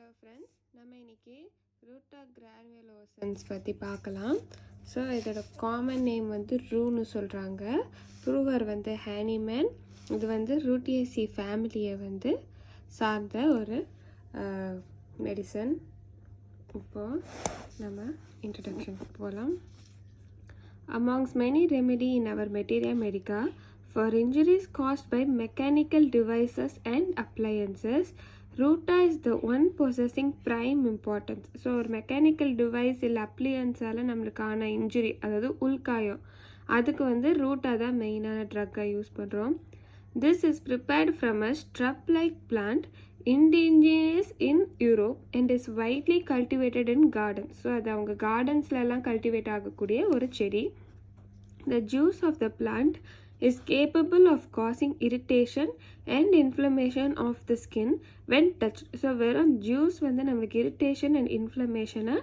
Hello friends, நம்ம இன்னைக்கு ரூட்டா கிரானுவலோசன்ஸ் பற்றி பார்க்கலாம். ஸோ இதோட காமன் நேம் வந்து ரூன்னு சொல்கிறாங்க. ப்ரூவர் வந்து ஹேனிமேன். இது வந்து ரூட்டியேசி ஃபேமிலியை வந்து சார்ந்த ஒரு மெடிசன். இப்போது நம்ம இன்ட்ரடக்ஷனுக்கு போகலாம். Amongst many remedy in our materia medica for injuries caused by mechanical devices and appliances, RUTA is the one possessing prime importance. So ஒரு மெக்கானிக்கல் டிவைஸ் இல்லை அப்ளையன்ஸால் நம்மளுக்கான இன்ஜுரி, அதாவது உள்காயம், அதுக்கு வந்து RUTA தான் மெயினான ட்ரக்காக யூஸ் பண்ணுறோம். This is prepared from a shrub-like plant indigenous in Europe and is widely cultivated in gardens. So அது அவங்க கார்டன்ஸ்லலாம் கல்டிவேட் ஆகக்கூடிய ஒரு செடி. The juice of the plant is capable of causing irritation and inflammation of the skin when touched. So வெறும் juice வந்து நம்மளுக்கு irritation and இன்ஃப்ளமேஷனை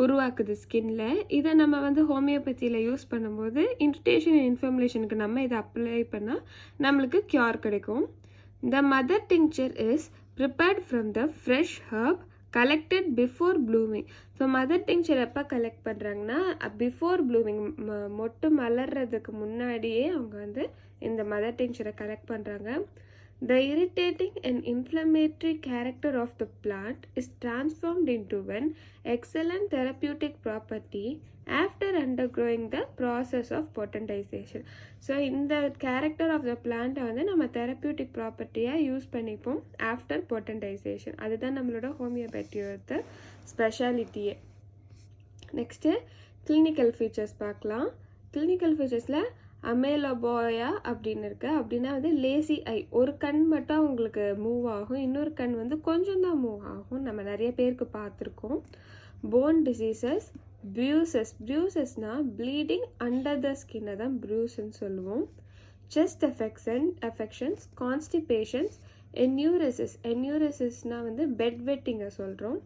உருவாக்குது ஸ்கின்னில். இதை நம்ம வந்து ஹோமியோபதியில் யூஸ் பண்ணும்போது இரிட்டேஷன் அண்ட் இன்ஃப்ளமேஷனுக்கு நம்ம இதை அப்ளை பண்ணால் நம்மளுக்கு க்யூர் கிடைக்கும். The mother tincture is prepared from the fresh herb collected before blooming. So mother tincture எப்போ கலெக்ட் பண்ணுறாங்கன்னா பிஃபோர் ப்ளூமிங், மொட்டு மலர்றதுக்கு முன்னாடியே அவங்க வந்து இந்த மதர் டிங்க்சரை கலெக்ட் பண்ணுறாங்க. The irritating and inflammatory character of the plant is transformed into an excellent therapeutic property after undergoing the process of potentization. So இந்த character of the பிளான்ட்டை வந்து நம்ம தெரப்பியூட்டிக் ப்ராப்பர்ட்டியாக யூஸ் பண்ணிப்போம் ஆஃப்டர் பொட்டன்டைசேஷன். அதுதான் நம்மளோட ஹோமியோபதியோட ஸ்பெஷாலிட்டியே. நெக்ஸ்ட்டு கிளினிக்கல் ஃபீச்சர்ஸ் பார்க்கலாம். Clinical ஃபீச்சர்ஸில் அமேலோபோயா அப்படின்னு இருக்கு. அப்படின்னா வந்து லேசி ஐ, ஒரு கண் மட்டும் உங்களுக்கு மூவ் ஆகும், இன்னொரு கண் வந்து கொஞ்சம் தான் மூவ் ஆகும். நம்ம நிறைய பேருக்கு பார்த்துருக்கோம். போன் டிசீசஸ், ப்ரூசஸ்னால் ப்ளீடிங் அண்டர் த ஸ்கின்னை தான் ப்ரூஸ்ன்னு சொல்லுவோம். செஸ்ட் அஃபெக்ஷன்ஸ், கான்ஸ்டிபேஷன்ஸ், என்யூரசிஸ்னால் வந்து பெட் வெட்டிங்கை சொல்கிறோம்.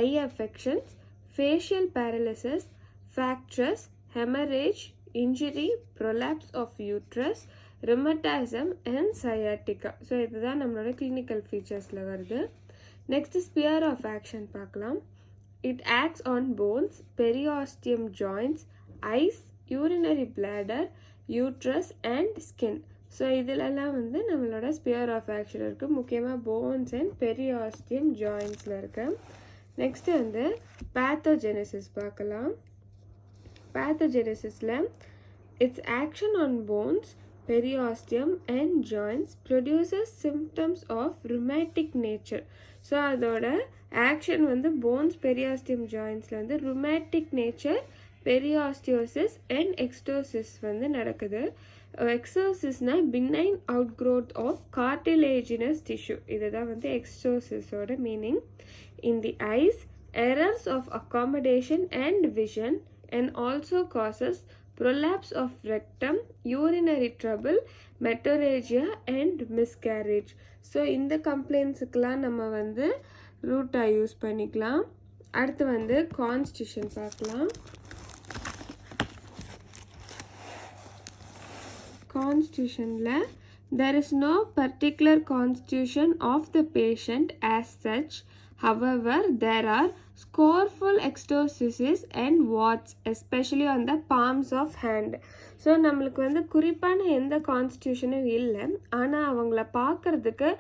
Eye affections, facial paralysis, fractures, haemorrhage, injury, prolapse of uterus, rheumatism and sciatica. So இதுதான் நம்மளோட கிளினிக்கல் ஃபீச்சர்ஸில் வருது. நெக்ஸ்ட் ஸ்பியர் ஆஃப் ஆக்ஷன் பார்க்கலாம். It acts on bones, periosteum joints, eyes, urinary bladder, uterus and skin. So இதிலெல்லாம் வந்து நம்மளோட sphere of action இருக்குது. முக்கியமாக போன்ஸ் அண்ட் பெரியாஸ்டியம் ஜாயின்ட்ஸில் இருக்கு. நெக்ஸ்ட்டு வந்து பேத்தோஜெனசிஸ் பார்க்கலாம். Pathogenesisல its action on bones, periosteum and joints produces symptoms of rheumatic nature. So அதோட action வந்து போன்ஸ், பெரியாஸ்டியம் ஜாயின்ஸில் வந்து rheumatic nature, periostosis and exostosis வந்து நடக்குது. எக்ஸோசிஸ்னா benign outgrowth of cartilaginous tissue. இதுதான் வந்து எக்ஸ்டோசிஸோட meaning. In the eyes, errors of accommodation and vision and also causes prolapse of rectum, urinary trouble, metorrhagia and miscarriage. So இந்த கம்ப்ளைண்ட்ஸுக்கெலாம் நம்ம வந்து ரூட்டா use பண்ணிக்கலாம். அடுத்து வந்து கான்ஸ்டியூஷன் பார்க்கலாம். கான்ஸ்டியூஷனில் there is no particular constitution of the patient as such. However, there are scoreful extosises and warts, especially on the palms of hand. So நம்மளுக்கு வந்து குறிப்பான எந்த கான்ஸ்டியூஷனும் இல்லை, ஆனால் அவங்கள பார்க்குறதுக்கு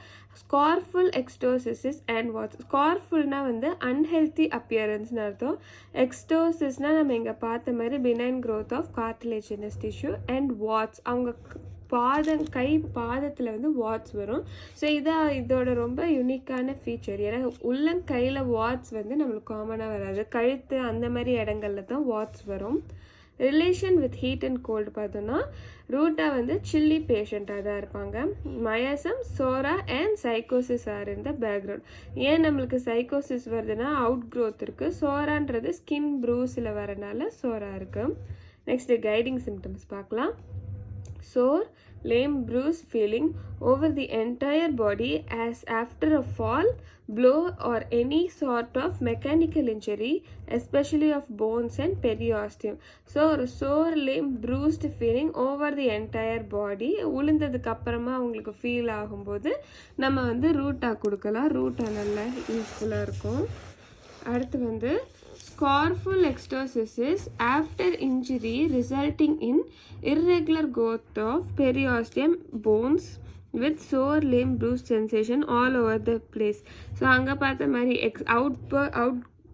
ஸ்கார்ஃபுல் எக்ஸ்டோசிஸ் அண்ட் வாட்ஸ். ஸ்கார்ஃபுல்னால் வந்து அன்ஹெல்த்தி அப்பியரன்ஸ்னு அர்த்தம். எக்ஸ்டோசிஸ்னால் நம்ம இங்கே பார்த்த மாதிரி benign growth of cartilaginous tissue and warts. அவங்க கை பாதத்தில் வந்து வாட்ஸ் வரும். ஸோ இதோட ரொம்ப யூனிக்கான ஃபீச்சர். ஏன்னா உள்ளங்கையில் வாட்ஸ் வந்து நம்மளுக்கு காமனாக வராது, கழுத்து அந்த மாதிரி இடங்கள்ல தான் வாட்ஸ் வரும். Relation with heat and cold பார்த்தோன்னா ரூட்டா வந்து சில்லி பேஷண்ட்டாக தான் இருப்பாங்க. Miasm, psora and sycosis are in the background. ஏன் நம்மளுக்கு சைக்கோசிஸ் வருதுன்னா அவுட் க்ரோத் இருக்குது. சோரான்றது ஸ்கின் ப்ரூஸில் வரனால சோரா இருக்குது. நெக்ஸ்ட்டு கைடிங் சிம்டம்ஸ் பார்க்கலாம். சோர், lame bruise feeling over the entire body as after a fall, blow or any sort of mechanical injury, especially of bones and periosteum. So ஒரு sore lame bruised feeling over the entire body உளுந்ததுக்கு அப்புறமா உங்களுக்கு feel ஆகும்போது நம்ம வந்து ரூட்டா கொடுக்கலாம். ரூட்டா நல்லா யூஸ்ஃபுல்லாக இருக்கும். அடுத்து வந்து scoreful ectasis after injury resulting in irregular growth of periosteum bones with sore lame bruise sensation all over the place. So அங்கே பார்த்த மாதிரி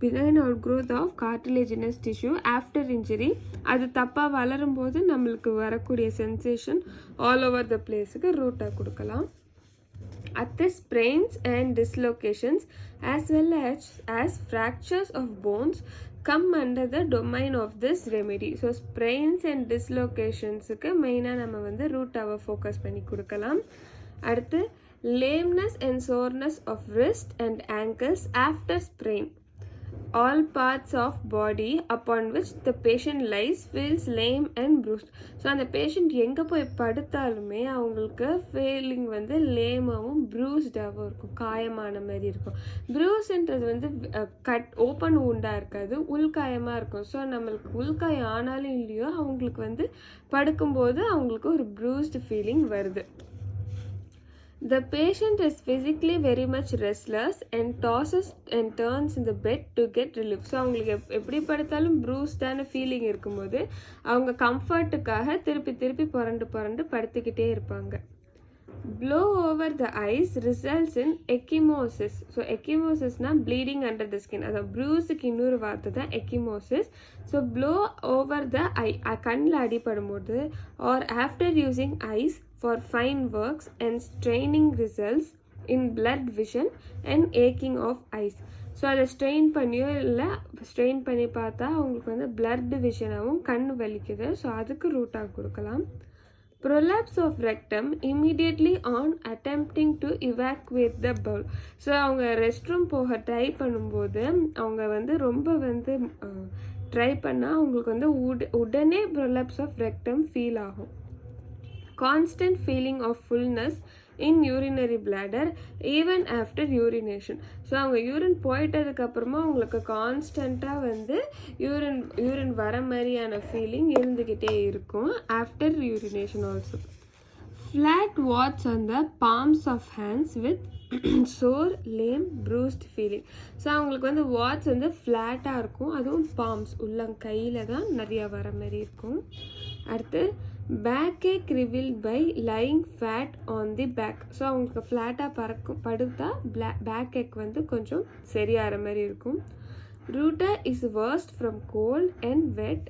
benign outgrowth of cartilaginous tissue after injury அது தப்பாக வளரும்போது நம்மளுக்கு வரக்கூடிய சென்சேஷன் ஆல் ஓவர் த பிளேஸுக்கு ரூட்டாக கொடுக்கலாம். At the sprains and dislocations as well as fractures of bones come under the domain of this remedy. So sprains and dislocations-க்கு மெயினாக நம்ம வந்து ரூட்டாவை focus பண்ணி கொடுக்கலாம். அடுத்து lameness and soreness of wrist and ankles after sprain. All parts of body upon which the patient lies feels lame and bruised. So அந்த patient எங்கே போய் படுத்தாலுமே அவங்களுக்கு ஃபீலிங் வந்து லேமாகவும் ப்ரூஸ்டாகவும் இருக்கும், காயமான மாதிரி இருக்கும். ப்ரூஸ்ன்றது வந்து ஓப்பன் ஊண்டாக இருக்காது, உள்காயமாக இருக்கும். ஸோ நம்மளுக்கு உள்காயம் ஆனாலும் இல்லையோ அவங்களுக்கு வந்து படுக்கும்போது அவங்களுக்கு ஒரு ப்ரூஸ்டு ஃபீலிங் வருது. The patient is physically very much restless and tosses and turns in the bed to get relief. So அவங்களுக்கு எப்படி படுத்தாலும் ப்ரூஸ்டான ஃபீலிங் இருக்கும்போது அவங்க கம்ஃபர்ட்டுக்காக திருப்பி புரண்டு படுத்துக்கிட்டே இருப்பாங்க. Blow over the eyes results in ecchymosis. So எக்கிமோசிஸ்னால் bleeding under the skin. அதாவது ப்ரூஸுக்கு இன்னொரு வார்த்தை தான் ecchymosis. So blow over the eye கண்ணில் அடிப்படும்போது or after using ice for fine works and straining results in blood vision and aching of eyes. So அதை strain பண்ணியோ இல்லை ஸ்ட்ரெயின் பண்ணி பார்த்தா அவங்களுக்கு வந்து blood vision-ஆகவும் கண் வலிக்குது. ஸோ அதுக்கு ரூட்டாக கொடுக்கலாம். Prolapse of rectum immediately on attempting to evacuate the bowel. So அவங்க ரெஸ்ட் ரூம் போக ட்ரை பண்ணும்போது அவங்க வந்து ரொம்ப வந்து ட்ரை பண்ணால் அவங்களுக்கு வந்து உடனே prolapse of rectum ஃபீல் ஆகும். Constant feeling of fullness in urinary bladder even after urination. So அவங்க யூரின் போயிட்டதுக்கப்புறமா அவங்களுக்கு கான்ஸ்டண்ட்டாக வந்து யூரின் வர மாதிரியான ஃபீலிங் இருந்துக்கிட்டே இருக்கும் after urination also. Flat warts on the palms of hands with sore, lame, bruised feeling. So அவங்களுக்கு வந்து வாட்ஸ் வந்து ஃப்ளாட்டாக இருக்கும், அதுவும் பாம்ஸ் உள்ளங்கையில் தான் நிறையா வர மாதிரி இருக்கும். அடுத்து backache revealed by lying fat on the back. So அவங்களுக்கு ஃப்ளாட்டாக படுத்தா பேக்கேக் வந்து கொஞ்சம் சரியாகிற மாதிரி இருக்கும். Ruta is worst from cold and wet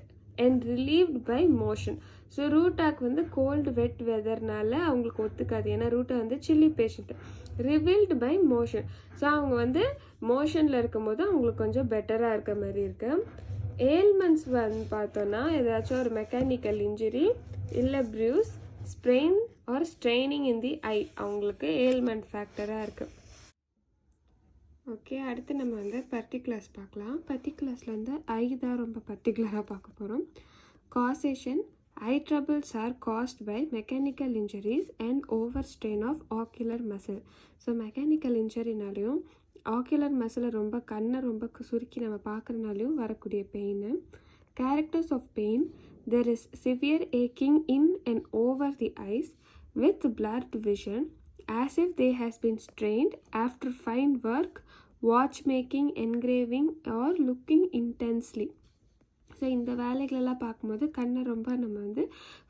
and relieved by motion. So ரூட்டாக்கு வந்து கோல்டு வெட் வெதர்னால அவங்களுக்கு ஒத்துக்காது, ஏன்னா ரூட்டா வந்து chilly patient. Relieved by motion. So அவங்க வந்து மோஷனில் இருக்கும்போது அவங்களுக்கு கொஞ்சம் பெட்டராக இருக்க மாதிரி இருக்கு. ஏல்மெண்ட்ஸ் வந்து பார்த்தோன்னா ஏதாச்சும் ஒரு மெக்கானிக்கல் இன்ஜுரி இல்லை ப்ரூஸ், ஸ்ப்ரெயின் ஆர் ஸ்ட்ரெயினிங் இன் தி ஐ அவங்களுக்கு ஏல்மெண்ட் ஃபேக்டராக இருக்குது. ஓகே, அடுத்து நம்ம வந்து பர்டிகுலர்ஸ் பார்க்கலாம். பர்டிகுலர்ஸில் வந்து ஐ தான் ரொம்ப பர்டிகுலராக பார்க்க போகிறோம். Causation. Eye troubles are caused by mechanical injuries and overstrain of ocular muscle. So mechanical இன்ஜுரினாலையும் ஆக்குலர் மசிலை ரொம்ப கண்ணை ரொம்ப சுருக்கி நம்ம பார்க்குறனாலையும் வரக்கூடிய pain. Characters of pain. There is severe ஏக்கிங் in and over the eyes with blurred vision as if they has been strained after fine work, watchmaking, engraving or looking intensely. So இந்த வேலைகளெல்லாம் பார்க்கும்போது கண்ணை ரொம்ப நம்ம வந்து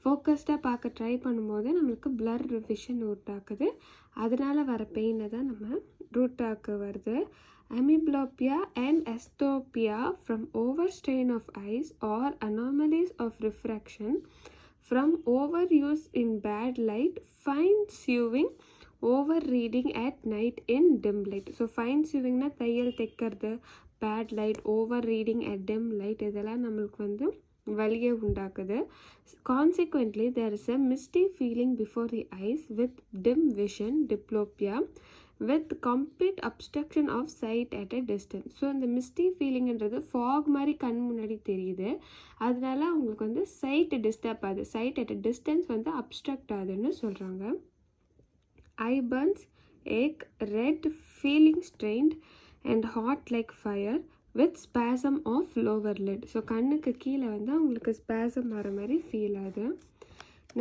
ஃபோக்கஸ்டாக பார்க்க ட்ரை பண்ணும்போது நம்மளுக்கு பிளர் விஷன் ரூட்டாக்குது. அதனால் வர பெயினை தான் நம்ம ரூட்டாக்கு வருது. Amblyopia and asthenopia from overstrain of eyes or anomalies of refraction from overuse in bad light, fine sewing, over reading at night in dim light. So fine சியூவிங்னா தையல் தைக்கிறது, bad light, over reading at dim light, இதெல்லாம் நம்மளுக்கு வந்து வலியை உண்டாக்குது. Consequently there is a misty feeling before the eyes with dim vision, diplopia, with complete obstruction of sight at a distance. So இந்த மிஸ்டி ஃபீலிங்ன்றது fog மாதிரி கண் முன்னாடி தெரியுது, அதனால அவங்களுக்கு வந்து சைட் டிஸ்டர்ப் ஆகுது, சைட் அட் அ டிஸ்டன்ஸ் வந்து அப்ஸ்ட்ரக்ட் ஆகுதுன்னு சொல்கிறாங்க. ஐ Burns, ache, red, feeling strained and hot like fire with spasm of lower lid. So கண்ணுக்கு கீழே வந்து அவங்களுக்கு ஸ்பாசம் வர மாதிரி ஃபீல் ஆகுது.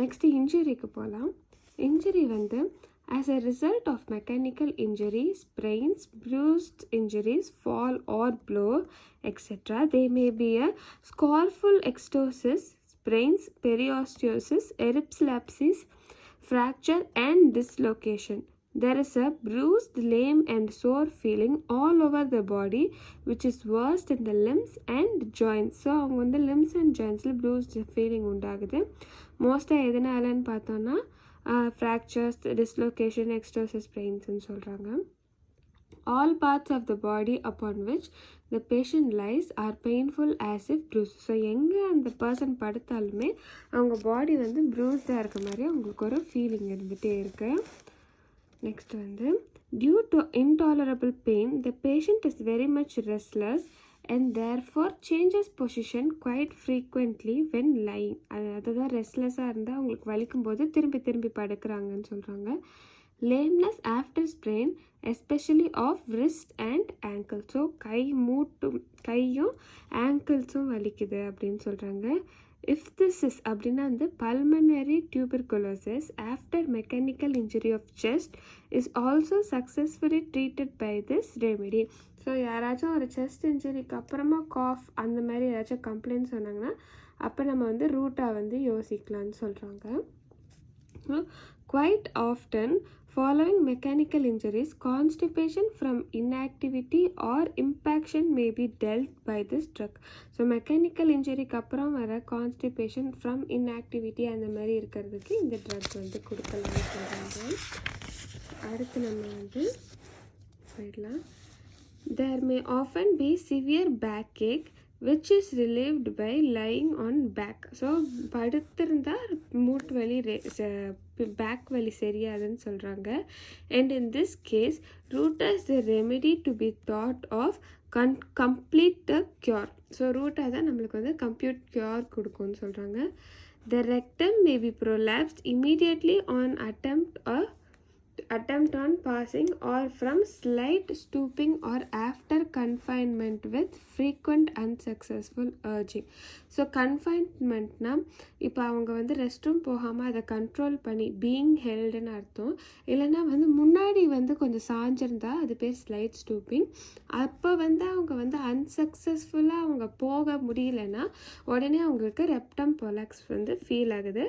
நெக்ஸ்ட்டு இன்ஜுரிக்கு போகலாம். இன்ஜுரி வந்து as a result of mechanical injury, sprains, bruised injuries, fall or blow, etc. They may be a scalpel extosis, sprains, periosteosis, epilepsy, fracture and dislocation. There is a bruised, lame and sore feeling all over the body which is worst in the limbs and joints. So அவங்க வந்து limbs and jointsல bruised feeling உண்டாகுது. மோஸ்ட்டாக எதனாலன்னு பார்த்தோன்னா fractures, dislocation, extosis, sprains சொல்கிறாங்க. All parts of the body upon which the patient lies are painful as if bruised. So எங்கே அந்த person படுத்தாலுமே அவங்க பாடி வந்து ப்ரூஸ்டாக இருக்க மாதிரி அவங்களுக்கு ஒரு ஃபீலிங் இருந்துகிட்டே இருக்குது. நெக்ஸ்ட் வந்து due to intolerable pain the patient is very much restless and therefore changes position quite frequently when lying. அதுதான் ரெஸ்ட்லெஸ்ஸாக இருந்தால் அவங்களுக்கு வலிக்கும் போது திரும்பி திரும்பி படுக்கிறாங்கன்னு சொல்கிறாங்க. lameness after sprain especially of wrist and ankle. So கையும் ஆங்கிள்ஸும் வலிக்குது அப்படின்னு சொல்கிறாங்க. Iphthisis அப்படின்னா வந்து pulmonary tuberculosis after mechanical injury of chest is also successfully treated by this remedy. So யாராச்சும் ஒரு செஸ்ட் இன்ஜுரிக்கு அப்புறமா காஃப் அந்த மாதிரி ஏதாச்சும் கம்ப்ளைண்ட் சொன்னாங்கன்னா அப்போ நம்ம வந்து ரூட்டா வந்து யோசிக்கலான்னு சொல்கிறாங்க. Quite often following mechanical injuries, constipation from inactivity or impaction may be dealt by this drug. So mechanical இன்ஜுரிக்கு அப்புறம் வர கான்ஸ்டிபேஷன் ஃப்ரம் இன்ஆக்டிவிட்டி அந்த மாதிரி இருக்கிறதுக்கு இந்த ட்ரக் வந்து கொடுக்கலாம்னு சொல்கிறாங்க. அடுத்து நம்ம வந்து போயிடலாம். There may often be severe backache which is relieved by lying on back. So படுத்திருந்தால் மூட்டு வலி பேக் வலி சரியாதுன்னு சொல்கிறாங்க. And in this case Ruta is the remedy to be thought of complete the cure. So Ruta தான் நம்மளுக்கு வந்து complete cure கொடுக்கும்னு சொல்கிறாங்க. The rectum may be prolapsed immediately on attempt on passing or from slight stooping or after confinement with frequent unsuccessful urging. So கன்ஃபைன்மெண்ட்னா இப்போ அவங்க வந்து rest room போகாமல் அதை கண்ட்ரோல் பண்ணி பீயிங் ஹெல்டுன்னு அர்த்தம். இல்லைன்னா வந்து முன்னாடி வந்து கொஞ்சம் சாஞ்சிருந்தா அது பேர் ஸ்லைட் ஸ்டூப்பிங். அப்போ வந்து அவங்க வந்து அன்சக்ஸஸ்ஃபுல்லாக அவங்க போக முடியலன்னா உடனே அவங்களுக்கு ரெப்டம் பொலாக்ஸ் வந்து ஃபீல் ஆகுது,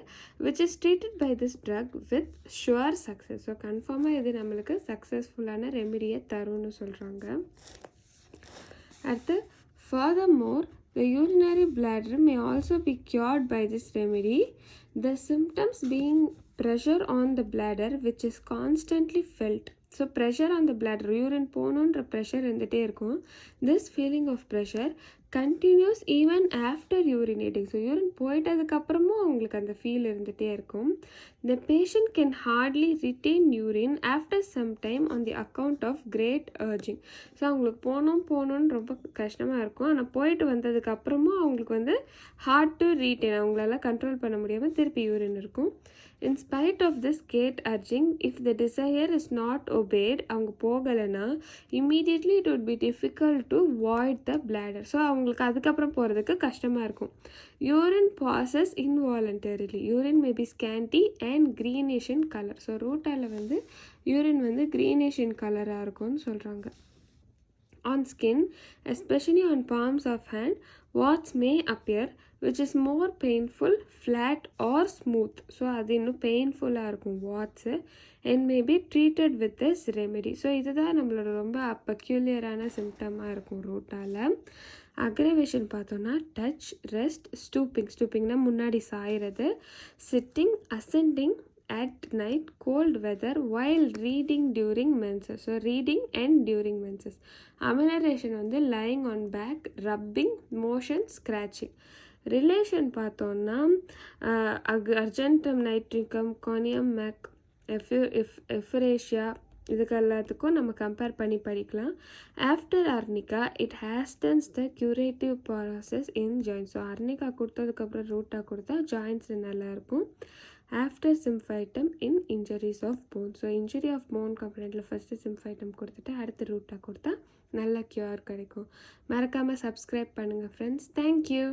which is treated by this drug with sure success. So கன்ஃபார்மாக இது நம்மளுக்கு சக்ஸஸ்ஃபுல்லான ரெமிடியை தரும்னு சொல்கிறாங்க. அடுத்து furthermore the urinary bladder may also be cured by this remedy, the symptoms being pressure on the bladder which is constantly felt. So pressure on the bladder, urine போகணுன்ற pressure இருந்துகிட்டே இருக்கும். This feeling of pressure continues even after urinating. So urine போயிட்டதுக்கப்புறமும் அவங்களுக்கு அந்த feel இருந்துகிட்டே இருக்கும். The patient can hardly retain urine after some time on the account of great urging. So அவங்களுக்கு போகணுன்னு ரொம்ப கஷ்டமாக இருக்கும். ஆனால் போயிட்டு வந்ததுக்கப்புறமும் அவங்களுக்கு வந்து ஹார்ட் டு ரீட்டைன், அவங்களால கண்ட்ரோல் பண்ண முடியாமல் திருப்பி யூரின் இருக்கும். In spite of this gate urging, if the desire is not obeyed, அவங்க போகலைன்னா immediately it would be difficult to void the bladder. So அவங்களுக்கு அதுக்கப்புறம் போகிறதுக்கு கஷ்டமாக இருக்கும். Urine passes involuntarily. Urine may be scanty and greenish in color. So ரூட்டாவில் வந்து urine வந்து greenish in கலராக இருக்கும்னு சொல்கிறாங்க. On skin, especially on palms of hand, warts may appear which is more painful, flat or smooth. So அது இன்னும் பெயின்ஃபுல்லாக இருக்கும் warts, and may be treated with this remedy. So இதுதான் நம்மளோட ரொம்ப பெக்யூலியரான சிம்டமாக இருக்கும் ரூட்டாவில். அக்ரவேஷன் பார்த்தோன்னா டச், ரெஸ்ட், ஸ்டூப்பிங்னா முன்னாடி சாயிறது, sitting, ascending at night, cold weather, while reading during menses. So reading and during menses. Amenorrhea வந்து lying on back, rubbing, motion, scratching. Relation பார்த்தோன்னா Argentum nitricum, Conium mac, Euphrasia, இதுக்கு எல்லாத்துக்கும் நம்ம compare பண்ணி படிக்கலாம். After Arnica it hastens the curative process in joints. So Arnica கொடுத்ததுக்கப்புறம் Ruta கொடுத்தா joints நல்லாயிருக்கும். After Symphytum in injuries of bone. So injury of bone கம்பனெண்ட்டில் ஃபஸ்ட்டு சிம்ஃபைட்டம் கொடுத்துட்டு அடுத்து ரூட்டா கொடுத்தா நல்ல க்யூர் கிடைக்கும். மறக்காமல் சப்ஸ்கிரைப் பண்ணுங்கள் ஃப்ரெண்ட்ஸ். தேங்க்யூ.